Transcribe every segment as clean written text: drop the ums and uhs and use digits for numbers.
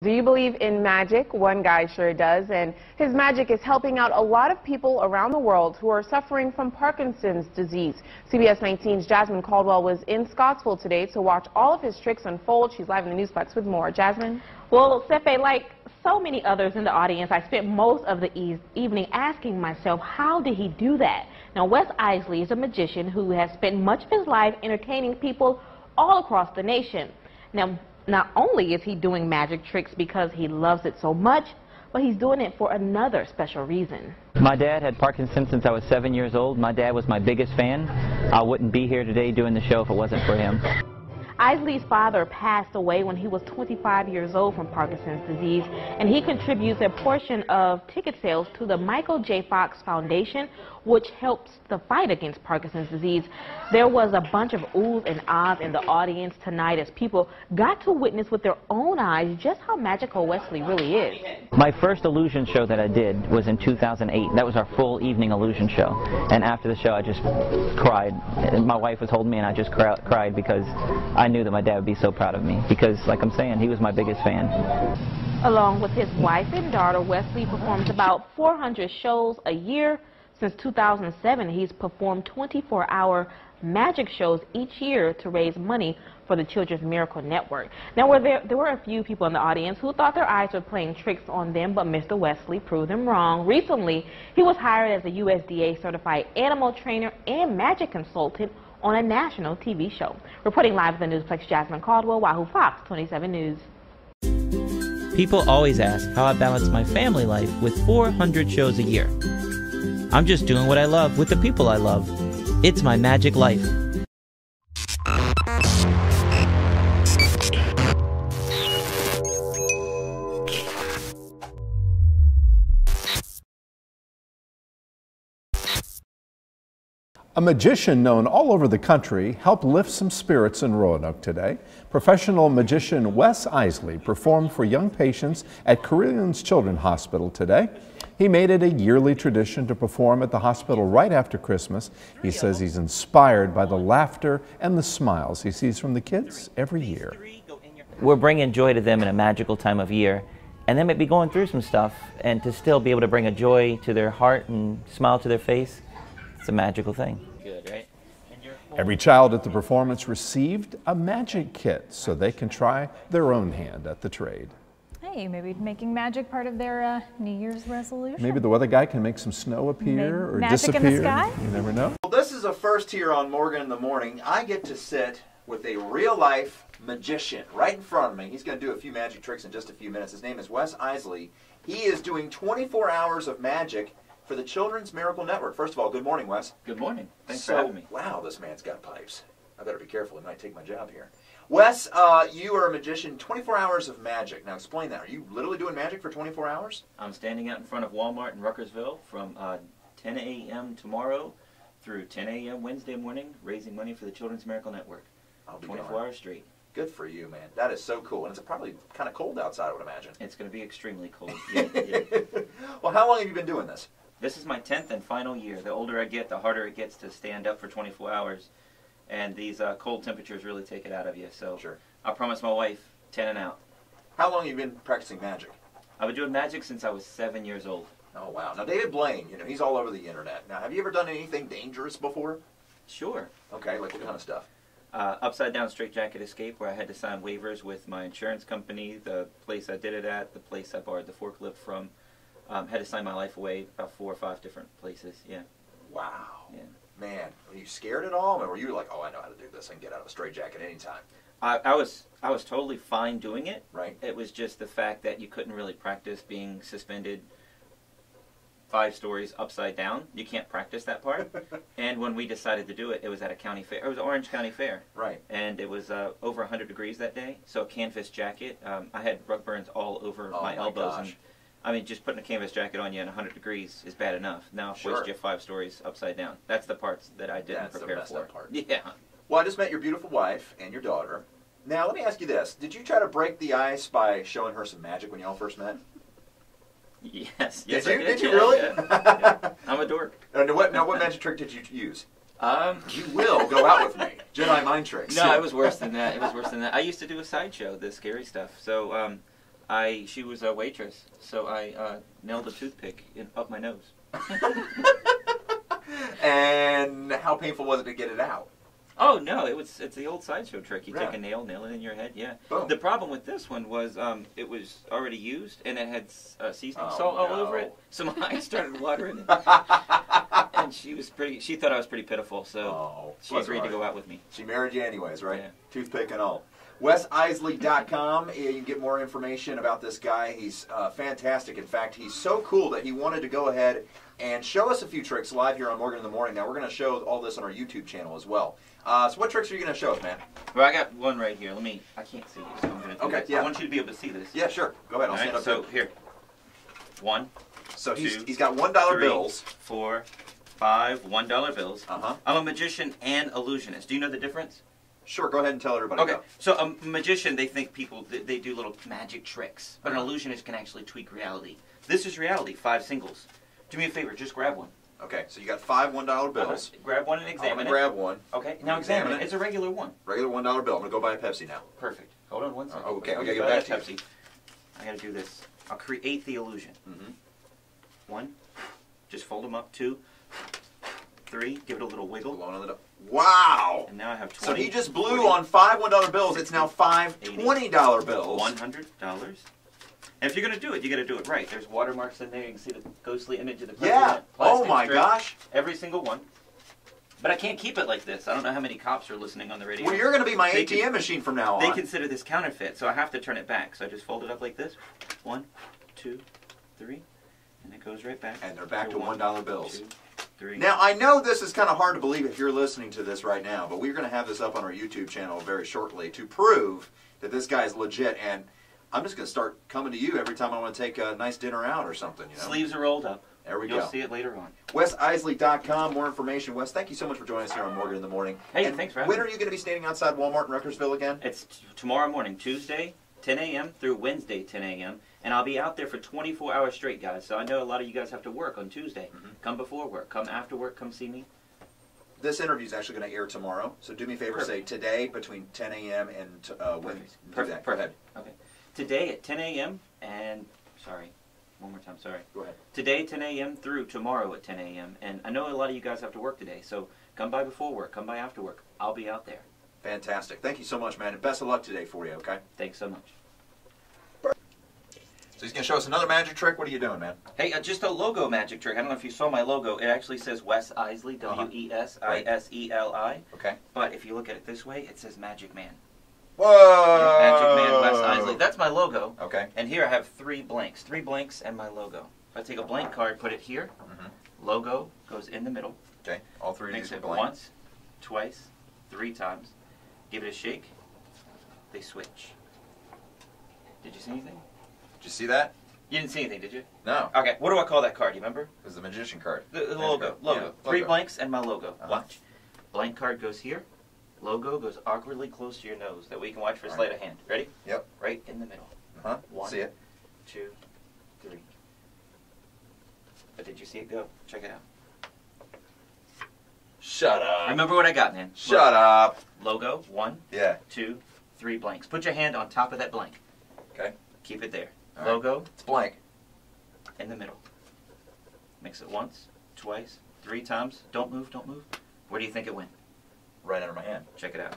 Do you believe in magic? One guy sure does, and his magic is helping out a lot of people around the world who are suffering from Parkinson's disease. CBS 19's Jasmine Caldwell was in Scottsville today to watch all of his tricks unfold. She's live in the Newsplex with more. Jasmine? Well, Sefe, like so many others in the audience, I spent most of the evening asking myself, how did he do that? Now, Wes Iseli is a magician who has spent much of his life entertaining people all across the nation. Now, not only is he doing magic tricks because he loves it so much, but he's doing it for another special reason. My dad had Parkinson's since I was 7 years old. My dad was my biggest fan. I wouldn't be here today doing the show if it wasn't for him. Iseli's father passed away when he was 25 years old from Parkinson's disease, and he contributes a portion of ticket sales to the Michael J. Fox Foundation, which helps the fight against Parkinson's disease. There was a bunch of oohs and ahs in the audience tonight as people got to witness with their own eyes just how magical Wesley really is. My first illusion show that I did was in 2008. That was our full evening illusion show. And after the show, I just cried. My wife was holding me, and I just cried because I knew that my dad would be so proud of me. Because, like I'm saying, he was my biggest fan. Along with his wife and daughter, Wesley performs about 400 shows a year. Since 2007, he's performed 24-hour magic shows each year to raise money for the Children's Miracle Network. Now, there were a few people in the audience who thought their eyes were playing tricks on them, but Mr. Wesley proved them wrong. Recently, he was hired as a USDA-certified animal trainer and magic consultant on a national TV show. Reporting live at the Newsplex, Jasmine Caldwell, Wahoo Fox 27 News. People always ask how I balance my family life with 400 shows a year. I'm just doing what I love with the people I love. It's my magic life. A magician known all over the country helped lift some spirits in Roanoke today. Professional magician Wes Iseli performed for young patients at Carilions Children's Hospital today. He made it a yearly tradition to perform at the hospital right after Christmas. He says he's inspired by the laughter and the smiles he sees from the kids every year. We're bringing joy to them in a magical time of year, and they may be going through some stuff, and to still be able to bring a joy to their heart and smile to their face, it's a magical thing. Good, right? Every child at the performance received a magic kit so they can try their own hand at the trade. Hey, maybe making magic part of their New Year's resolution. Maybe the weather guy can make some snow appear or magic disappear. in the sky? You never know. Well, this is a first here on Morgan in the Morning. I get to sit with a real-life magician right in front of me. He's going to do a few magic tricks in just a few minutes. His name is Wes Iseli. He is doing 24 hours of magic for the Children's Miracle Network. First of all, good morning, Wes. Good morning. Thanks for having me. Wow, this man's got pipes. I better be careful. He might take my job here. Wes, you are a magician, 24 hours of magic. Now explain that. Are you literally doing magic for 24 hours? I'm standing out in front of Walmart in Ruckersville from 10 a.m. tomorrow through 10 a.m. Wednesday morning, raising money for the Children's Miracle Network. 24 hours straight. Good for you, man. That is so cool. And it's probably kind of cold outside, I would imagine. It's going to be extremely cold. Yeah. Well, how long have you been doing this? This is my 10th and final year. The older I get, the harder it gets to stand up for 24 hours. And these cold temperatures really take it out of you. So sure. I promised my wife 10 and out. How long have you been practicing magic? I've been doing magic since I was 7 years old. Oh, wow. Now, David Blaine, you know, he's all over the internet. Now, have you ever done anything dangerous before? Sure. Okay, like what kind of stuff? Upside down straitjacket escape, where I had to sign waivers with my insurance company, the place I did it at, the place I borrowed the forklift from. Had to sign my life away about 4 or 5 different places. Yeah. Wow. Yeah. Man, were you scared at all? Or were you like, oh, I know how to do this. I can get out of a straitjacket anytime? I was totally fine doing it. Right. It was just the fact that you couldn't really practice being suspended 5 stories upside down. You can't practice that part. And when we decided to do it, it was at a county fair. It was Orange County Fair. Right. And it was over 100 degrees that day. So a canvas jacket. I had rug burns all over my elbows. Gosh. And I mean, just putting a canvas jacket on you in 100 degrees is bad enough. Now, of course, you have 5 stories upside down. That's the parts that I didn't prepare for. That's the messed up part. Yeah. Well, I just met your beautiful wife and your daughter. Now, let me ask you this. Did you try to break the ice by showing her some magic when y'all first met? Yes. Did I you? did. Did you really? Yeah. I'm a dork. Now, what magic trick did you use? You will go out with me. Jedi mind tricks. No, it was worse than that. It was worse than that. I used to do a sideshow, the scary stuff. So She was a waitress, so I nailed a toothpick up my nose. And how painful was it to get it out? Oh no, it's the old sideshow trick. You Really? take a nail it in your head. Yeah. Boom. The problem with this one was it was already used and it had seasoning Oh, salt all no. over it. So my eyes started watering. And she thought I was pretty pitiful, so she agreed to go out with me. She married you anyways, right? Yeah. Toothpick and all. WesIsley.com. You can get more information about this guy. He's fantastic. In fact, he's so cool that he wanted to go ahead and show us a few tricks live here on Morgan in the Morning. Now, we're going to show all this on our YouTube channel as well. So what tricks are you going to show us, man? Well, I got one right here. I can't see this, so I'm going to do Okay, this. yeah. I want you to be able to see this. Yeah, sure. Go ahead. I'll stand up So, here. here. 1, So two, he's got $1 3, bills. 4, 5 $1 bills. Uh-huh. I'm a magician and illusionist. Do you know the difference? Sure, go ahead and tell everybody. Okay, Go. so a magician, they think they do little magic tricks, but an illusionist can actually tweak reality. This is reality, 5 singles. Do me a favor, just grab one. Okay, so you got 5 $1 bills. Grab one and I'm examine going it. to grab one. Okay, now examine it. It's a regular one. Regular $1 bill. I'm going to go buy a Pepsi now. Perfect. Hold on one second. Okay, Before okay, you get buy back that to you. Pepsi, I got to do this. I'll create the illusion. Mm-hmm. 1, just fold them up. 2, 3, give it a little wiggle. Blown on the wow! And now I have 20. So he just blew 40, on 5 $1 bills. It's now 5 $20 bills. $100. And if you're going to do it, you got to do it right. There's watermarks in there. You can see the ghostly image of the president. Yeah. Oh Plastic my strip, gosh. Every single one. But I can't keep it like this. I don't know how many cops are listening on the radio. Well, you're going to be my They ATM machine from now on. They consider this counterfeit, so I have to turn it back. So I just fold it up like this. 1, 2, 3, and it goes right back. And they're back to $1 $1 bills. 2, 3. Now, I know this is kind of hard to believe if you're listening to this right now, but we're going to have this up on our YouTube channel very shortly to prove that this guy's legit. And I'm just going to start coming to you every time I want to take a nice dinner out or something. You know? Sleeves are rolled up. There we You'll go. see it later on. WesIsley.com. More information. Wes, thank you so much for joining us here on Morgan in the Morning. Hey, and thanks for having when me. are you going to be standing outside Walmart in Ruckersville again? It's tomorrow morning, Tuesday, 10 a.m. through Wednesday, 10 a.m. And I'll be out there for 24 hours straight, guys. So I know a lot of you guys have to work on Tuesday. Come before work. Come after work. Come see me. This interview is actually going to air tomorrow, so do me a favor, say today between 10 a.m. and Wednesday. Perfect. Go ahead. Okay. Today at 10 a.m. and, sorry, one more time, sorry. Go ahead. Today, 10 a.m. through tomorrow at 10 a.m. And I know a lot of you guys have to work today, so come by before work. Come by after work. I'll be out there. Fantastic. Thank you so much, man, and best of luck today for you, okay? Thanks so much. So he's going to show us another magic trick. What are you doing, man? Hey, just a logo magic trick. I don't know if you saw my logo. It actually says Wes Iseli, W-E-S-I-S-E-L-I. Okay. But if you look at it this way, it says Magic Man. Whoa! Magic Man Wes Iseli. That's my logo. Okay. And here I have 3 blanks. 3 blanks and my logo. If I take a blank card, put it here. Logo goes in the middle. Okay. All 3 of Mix these are it blank. once, twice, 3 times. Give it a shake. They switch. Did you see anything? Did you see that? You didn't see anything, did you? No. Okay, what do I call that card? Do you remember? It was the magician card. The logo. Yeah, 3 blanks and my logo. Uh-huh. Watch. Blank card goes here. Logo goes awkwardly close to your nose. That way you can watch for All sleight of hand. Ready? Yep. Right in the middle. Uh-huh. 1, See it. 2, 3. But did you see it go? Check it out. Shut up. Remember what I got, man. Shut up. Logo. 1, Yeah. 2, 3 blanks. Put your hand on top of that blank. Okay. Keep it there. All right. Logo It's blank. in the middle. Mix it once, twice, 3 times. Don't move, don't move. Where do you think it went? Right under my hand. Check it out.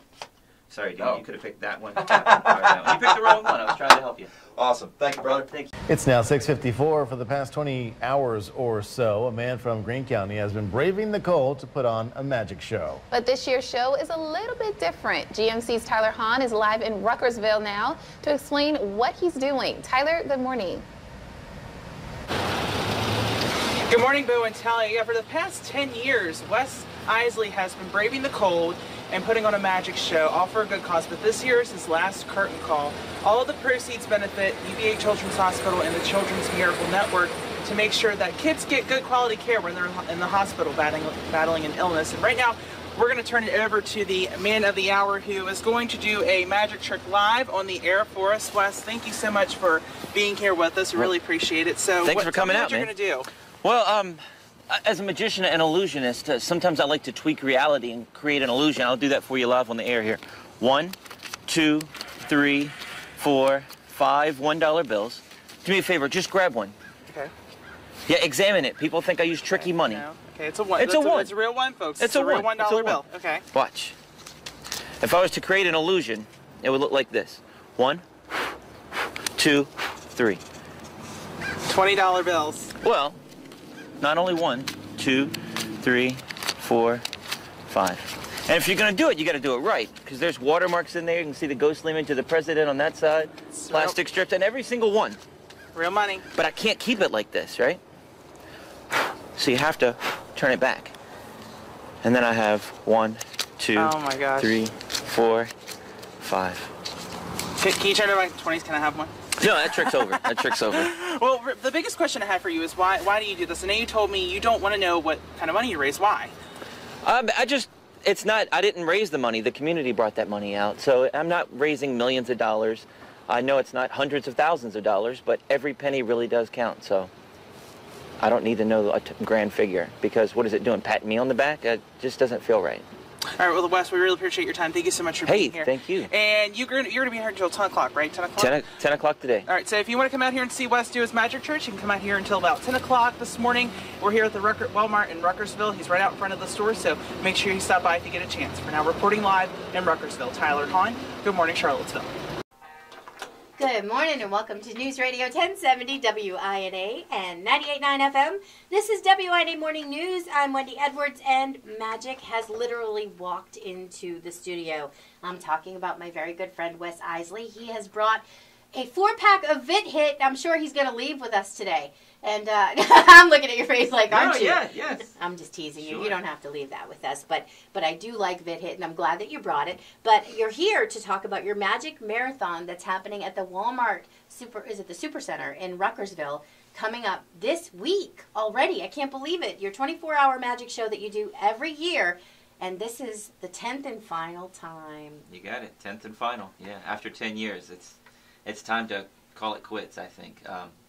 Sorry, dude. No. You could have picked that one. That one. You picked the wrong one. I was trying to help you. Awesome. Thank you, brother. Thank you. It's now 6:54. For the past 20 hours or so, a man from Greene County has been braving the cold to put on a magic show. But this year's show is a little bit different. GMC's Tyler Hahn is live in Ruckersville now to explain what he's doing. Tyler, good morning. Good morning, Boo and Talia. Yeah, for the past 10 years, Wes Iseli has been braving the cold and putting on a magic show, all for a good cause. But this year is his last curtain call. All of the proceeds benefit UVA Children's Hospital and the Children's Miracle Network to make sure that kids get good quality care when they're in the hospital battling an illness. And right now, we're going to turn it over to the man of the hour who is going to do a magic trick live on the air for us. Wes, thank you so much for being here with us. We really appreciate it. So, Thanks for coming out, man. man. What you're going to do? Well, as a magician and illusionist, sometimes I like to tweak reality and create an illusion. I'll do that for you live on the air here. 1, 2, 3, 4, 5 $1 bills. Do me a favor, just grab one. Okay. Yeah, examine it. People think I use tricky money. No. Okay, it's a one. It's a one. It's a real one, folks. It's a real one. $1 bill. Okay. Watch. If I was to create an illusion, it would look like this. 1, 2, 3. $20 bills. Well, not only 1, 2, 3, 4, 5. And if you're going to do it, you got to do it right. Because there's watermarks in there. You can see the ghostly image of the president on that side. Plastic strips and every single one. Real money. But I can't keep it like this, right? So you have to turn it back. And then I have 1, 2, oh my gosh. 3, 4, 5. Can you turn it back to 20s? Can I have one? No, that trick's over. That trick's over. Well, the biggest question I have for you is why do you do this? I know you told me you don't want to know what kind of money you raise. Why? It's not, I didn't raise the money. The community brought that money out. So I'm not raising millions of dollars. I know it's not hundreds of thousands of dollars, but every penny really does count. So I don't need to know a grand figure because what is it doing? Patting me on the back? It just doesn't feel right. All right, well, Wes, we really appreciate your time. Thank you so much for being here. Hey, thank you. And you're going to be here until 10 o'clock, right? 10 o'clock? 10 o'clock today. All right, so if you want to come out here and see Wes do his magic tricks, you can come out here until about 10 o'clock this morning. We're here at the Walmart in Ruckersville. He's right out in front of the store, so make sure you stop by if you get a chance. For now, reporting live in Ruckersville, Tyler Hahn. Good morning, Charlottesville. Good morning and welcome to News Radio 1070 WINA and 98.9 FM. This is WINA Morning News. I'm Wendy Edwards and magic has literally walked into the studio. I'm talking about my very good friend Wes Iseli. He has brought a 4-pack of Vit Hit. I'm sure he's going to leave with us today. And I'm looking at your face like, aren't you? Yeah, yes. I'm just teasing you. Sure. You don't have to leave that with us. But I do like Vit Hit, and I'm glad that you brought it. But you're here to talk about your magic marathon that's happening at the Walmart the Super Center in Ruckersville coming up this week already. I can't believe it. Your 24-hour magic show that you do every year. And this is the 10th and final time. You got it. 10th and final. Yeah, after 10 years, it's time to call it quits, I think.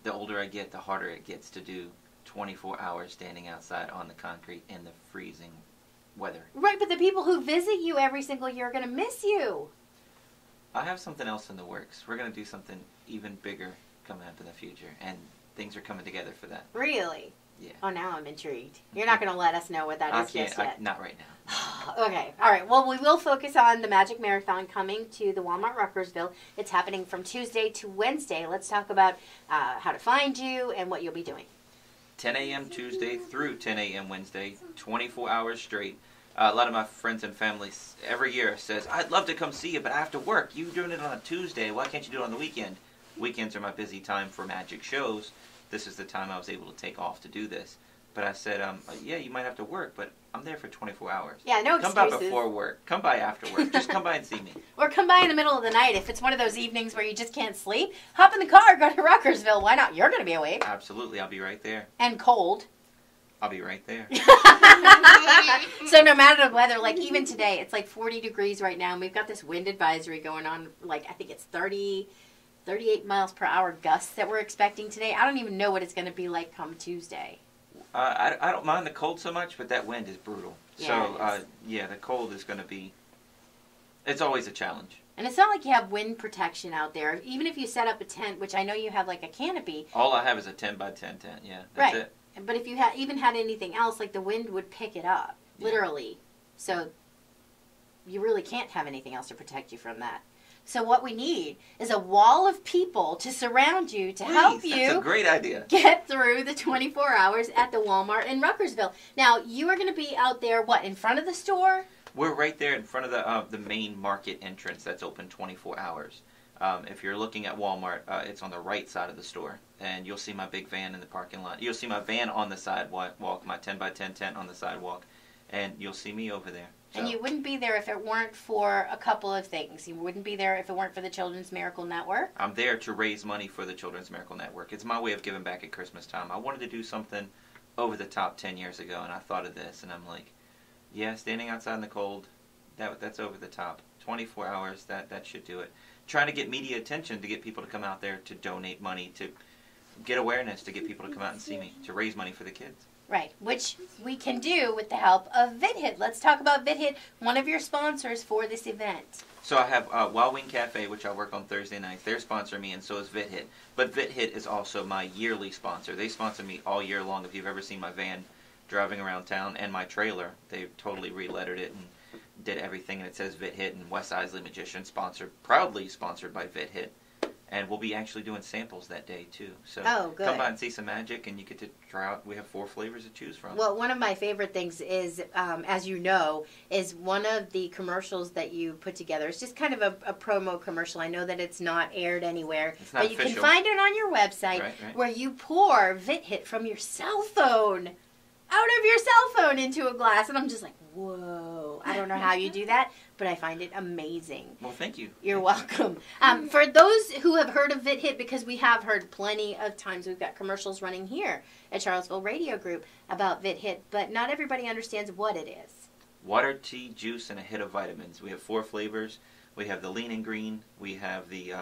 The older I get, the harder it gets to do 24 hours standing outside on the concrete in the freezing weather. Right, but the people who visit you every single year are going to miss you. I have something else in the works. We're going to do something even bigger coming up in the future, and things are coming together for that. Really? Yeah. Oh, now I'm intrigued. You're not going to let us know what that is just yet. Not right now. Okay. All right. Well, we will focus on the Magic Marathon coming to the Walmart Ruckersville. It's happening from Tuesday to Wednesday. Let's talk about how to find you and what you'll be doing. 10 a.m. Tuesday through 10 a.m. Wednesday, 24 hours straight. A lot of my friends and family every year says, I'd love to come see you, but I have to work. You're doing it on a Tuesday. Why can't you do it on the weekend? Weekends are my busy time for magic shows. This is the time I was able to take off to do this. But I said, yeah, you might have to work, but I'm there for 24 hours. Yeah, no excuses. Come by before work. Come by after work. Just come by and see me. Or come by in the middle of the night. If it's one of those evenings where you just can't sleep, hop in the car, go to Ruckersville. Why not? You're going to be awake. Absolutely. I'll be right there. And cold. I'll be right there. So no matter the weather, like even today, it's like 40 degrees right now, and we've got this wind advisory going on, like I think it's 38 miles per hour gusts that we're expecting today. I don't even know what it's going to be like come Tuesday. I don't mind the cold so much, but that wind is brutal. Yeah, so, yeah, the cold is going to be, it's always a challenge. And it's not like you have wind protection out there. Even if you set up a tent, which I know you have like a canopy. All I have is a 10 by 10 tent, yeah. That's it. But if you even had anything else, like the wind would pick it up, literally. So you really can't have anything else to protect you from that. So what we need is a wall of people to surround you to help you. That's a great idea. Get through the 24 hours at the Walmart in Ruckersville. Now, you are going to be out there, what, in front of the store? We're right there in front of the main market entrance that's open 24 hours. If you're looking at Walmart, it's on the right side of the store. And you'll see my big van in the parking lot. You'll see my van on the sidewalk, my 10 by 10 tent on the sidewalk. And you'll see me over there. And you wouldn't be there if it weren't for a couple of things. You wouldn't be there if it weren't for the Children's Miracle Network. I'm there to raise money for the Children's Miracle Network. It's my way of giving back at Christmas time. I wanted to do something over the top 10 years ago, and I thought of this, and I'm like, yeah, standing outside in the cold, that's over the top. 24 hours, that should do it. Trying to get media attention to get people to come out there to donate money, to get awareness, to get people to come out and see me, to raise money for the kids. Right, which we can do with the help of VidHit. Let's talk about VidHit, one of your sponsors for this event. So I have Wild Wing Cafe, which I work on Thursday nights. They're sponsoring me, and so is VidHit. But VidHit is also my yearly sponsor. They sponsor me all year long. If you've ever seen my van driving around town and my trailer, they've totally re-lettered it and did everything, and it says VidHit and Wes Iseli Magician, proudly sponsored by VidHit. And we'll be actually doing samples that day, too. So come by and see some magic, and you get to try out. We have 4 flavors to choose from. Well, one of my favorite things is, as you know, is one of the commercials that you put together. It's just kind of a promo commercial. I know that it's not aired anywhere. It's not but you official. can find it on your website where you pour VidHit from your cell phone out of your cell phone into a glass. And I'm just like, whoa. I don't know how you do that, but I find it amazing. Well, thank you. You're welcome. For those who have heard of VidHit, because we have heard plenty of times, we've got commercials running here at Charlottesville Radio Group about VidHit, but not everybody understands what it is. Water, tea, juice, and a hit of vitamins. We have 4 flavors. We have the lean and green. We have the,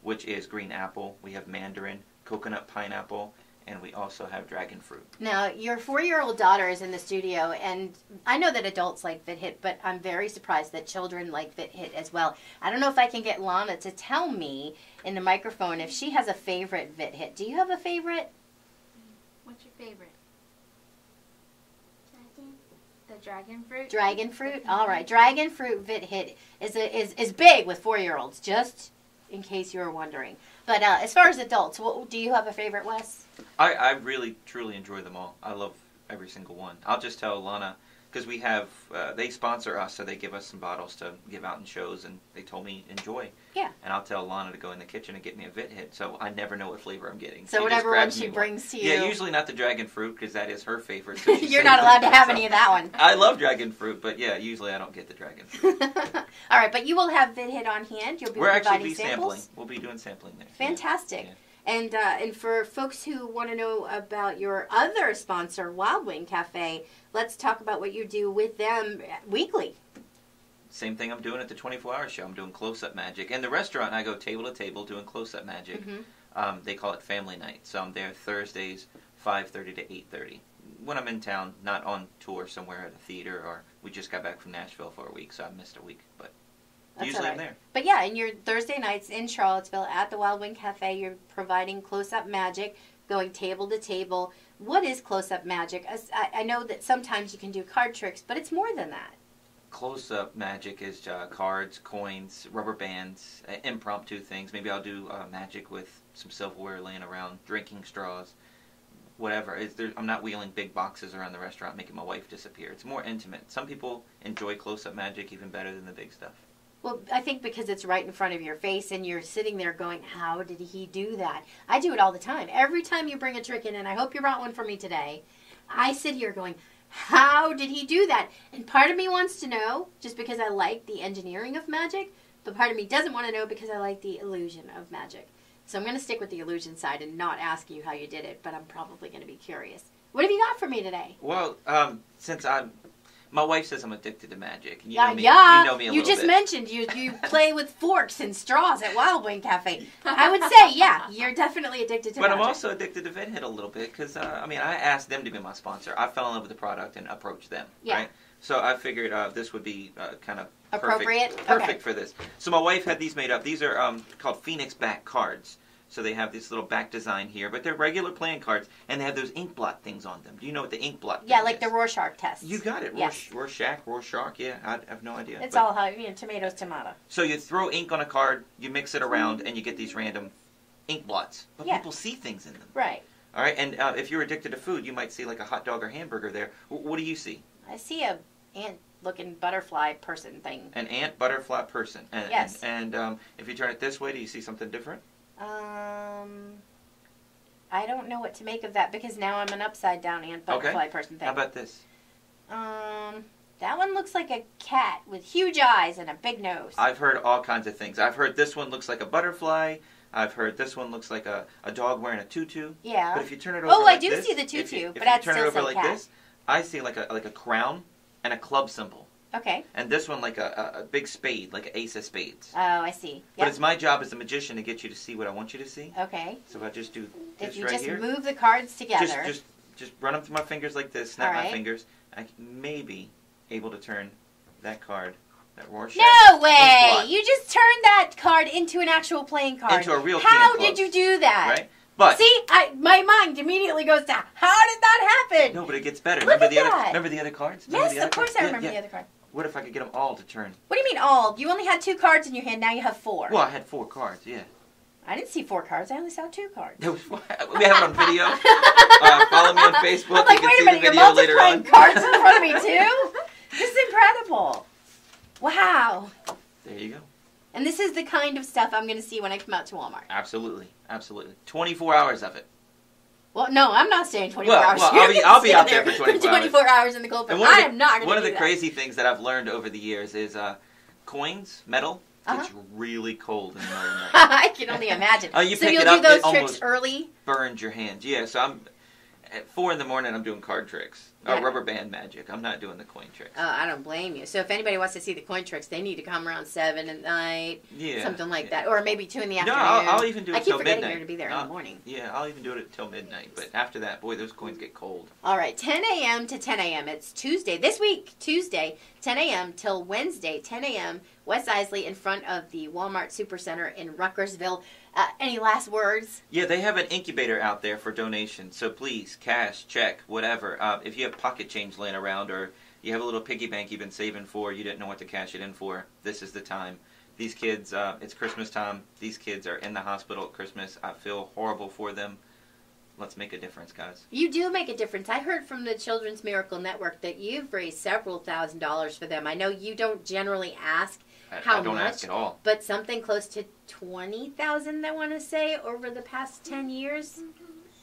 which is green apple. We have mandarin, coconut pineapple, and we also have dragon fruit. Now, your 4-year-old daughter is in the studio, and I know that adults like VidHit, but I'm very surprised that children like VidHit as well. I don't know if I can get Lana to tell me in the microphone if she has a favorite VidHit. Do you have a favorite? What's your favorite? The dragon fruit. Dragon fruit? All right. Dragon fruit VidHit is big with 4-year-olds, just in case you were wondering. But as far as adults, do you have a favorite, Wes? I really, truly enjoy them all. I love every single one. I'll just tell Lana, because we have, they sponsor us, so they give us some bottles to give out in shows, and they told me enjoy. Yeah. And I'll tell Lana to go in the kitchen and get me a VidHit, so I never know what flavor I'm getting. So whatever one she brings to you. Yeah, usually not the dragon fruit, because that is her favorite. So you're not allowed to have any of that one. I love dragon fruit, but yeah, usually I don't get the dragon fruit. All right, but you will have VidHit on hand. You'll be providing samples. Sampling. We'll be doing sampling there. Fantastic. Yeah. And for folks who want to know about your other sponsor, Wild Wing Cafe, let's talk about what you do with them weekly. Same thing I'm doing at the 24-hour show. I'm doing close-up magic. In the restaurant, I go table to table doing close-up magic. They call it family night. So I'm there Thursdays, 5:30 to 8:30. When I'm in town, not on tour somewhere at a theater, or we just got back from Nashville for a week, so I missed a week. But that's usually right. I'm there. But yeah, and your Thursday nights in Charlottesville at the Wild Wing Cafe, you're providing close-up magic, going table to table. What is close-up magic? I know that sometimes you can do card tricks, but it's more than that. Close-up magic is cards, coins, rubber bands, impromptu things. Maybe I'll do magic with some silverware laying around, drinking straws, whatever. I'm not wheeling big boxes around the restaurant making my wife disappear. It's more intimate. Some people enjoy close-up magic even better than the big stuff. Well, I think because it's right in front of your face and you're sitting there going, how did he do that? I do it all the time. Every time you bring a trick in, and I hope you brought one for me today, I sit here going, how did he do that? And part of me wants to know, just because I like the engineering of magic, but part of me doesn't want to know because I like the illusion of magic. So I'm going to stick with the illusion side and not ask you how you did it, but I'm probably going to be curious. What have you got for me today? Well, since my wife says I'm addicted to magic. And you know me, yeah. You know me a little just bit. mentioned you play with forks and straws at Wild Wing Cafe. I would say, yeah, you're definitely addicted to magic. But I'm also addicted to VidHit a little bit because, I asked them to be my sponsor. I fell in love with the product and approached them. Yeah. Right? So I figured this would be kind of appropriate. Perfect for this. So my wife had these made up. These are called Phoenix back cards. So they have this little back design here, but they're regular playing cards, and they have those ink blot things on them. Do you know what the ink blot Yeah, like is? the Rorschach test. You got it. Yes. Rorschach, yeah. I have no idea. It's all how, tomatoes, tomato. So you throw ink on a card, you mix it around, and you get these random ink blots. But people see things in them. Right. All right, and if you're addicted to food, you might see like a hot dog or hamburger there. What do you see? I see a ant-looking butterfly person thing. An ant butterfly person. And, yes. And if you turn it this way, do you see something different? I don't know what to make of that because now I'm an upside-down ant butterfly person thing. How about this? That one looks like a cat with huge eyes and a big nose. I've heard all kinds of things. I've heard this one looks like a butterfly. I've heard this one looks like a dog wearing a tutu. Yeah. But if you turn it over like this... I do see the tutu, but I'd still say cat. This, I see like a crown and a club symbol. Okay. And this one like a big spade, like an ace of spades. Oh, I see. Yep. But it's my job as a magician to get you to see what I want you to see. Okay. So if I just do this if you right just here, move the cards together. Just just run them through my fingers like this, snap All my right. fingers. I may be able to turn that card, that Rorschach. No way! inkblot, You just turned that card into an actual playing card. into a real How King of did you Clubs, do that? Right? But See, my mind immediately goes to, how did that happen? no, but it gets better. Look Remember at the other? that. Remember the other cards? Remember Yes, the other of course cards? I remember the other card. What if I could get them all to turn? What do you mean all? You only had 2 cards in your hand, now you have 4. Well, I had 4 cards. Yeah. I didn't see 4 cards, I only saw 2 cards. We have it on video. Follow me on Facebook. I'm like, you can wait see a minute, the you're video later multiplying on. cards in front of me too? This is incredible. Wow. There you go. And this is the kind of stuff I'm going to see when I come out to Walmart. Absolutely, absolutely. 24 hours of it. Well, no, I'm not staying 24 hours. Well, You're I'll gonna be out stay there for 24 hours. 24 hours in the cold. And I am not going to do that. One of the crazy things that I've learned over the years is coins, metal, gets really cold in the middle of the night. I can only imagine. You so pick you'll it up, do those it tricks almost early? burns your hands. Yeah, so I'm at 4 in the morning. I'm doing card tricks, Yeah. rubber band magic. I'm not doing the coin tricks. I don't blame you. So if anybody wants to see the coin tricks, they need to come around 7 at night, Yeah, something like that, or maybe 2 in the No, afternoon. I'll even do it I keep till forgetting midnight. you're going to be there in the morning. Yeah, I'll even do it until midnight. But after that, boy, those coins get cold. All right, 10 a.m. to 10 a.m. It's Tuesday. This week, Tuesday, 10 a.m. till Wednesday, 10 a.m. West Iseli in front of the Walmart Supercenter in Ruckersville. Any last words? Yeah, they have an incubator out there for donations. So please, cash, check, whatever. If you have pocket change laying around or you have a little piggy bank you've been saving for, you didn't know what to cash it in for, this is the time. These kids, it's Christmas time. These kids are in the hospital at Christmas. I feel horrible for them. Let's make a difference, guys. You do make a difference. I heard from the Children's Miracle Network that you've raised several $1,000s for them. I know you don't generally ask how I don't much, ask at all. but something close to $20,000, I want to say, over the past 10 years.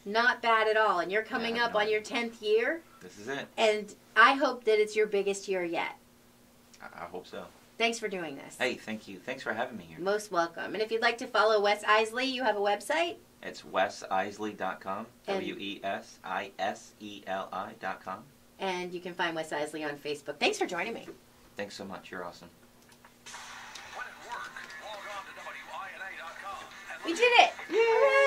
Not bad at all. And you're coming up on your 10th year. This is it. And I hope that it's your biggest year yet. I hope so. Thanks for doing this. Hey, thank you. Thanks for having me here. Most welcome. And if you'd like to follow Wes Iseli, you have a website? It's wesiseli.com, And- WESISELI.com. And you can find Wes Iseli on Facebook. Thanks for joining me. Thanks so much. You're awesome. We did it! Hooray!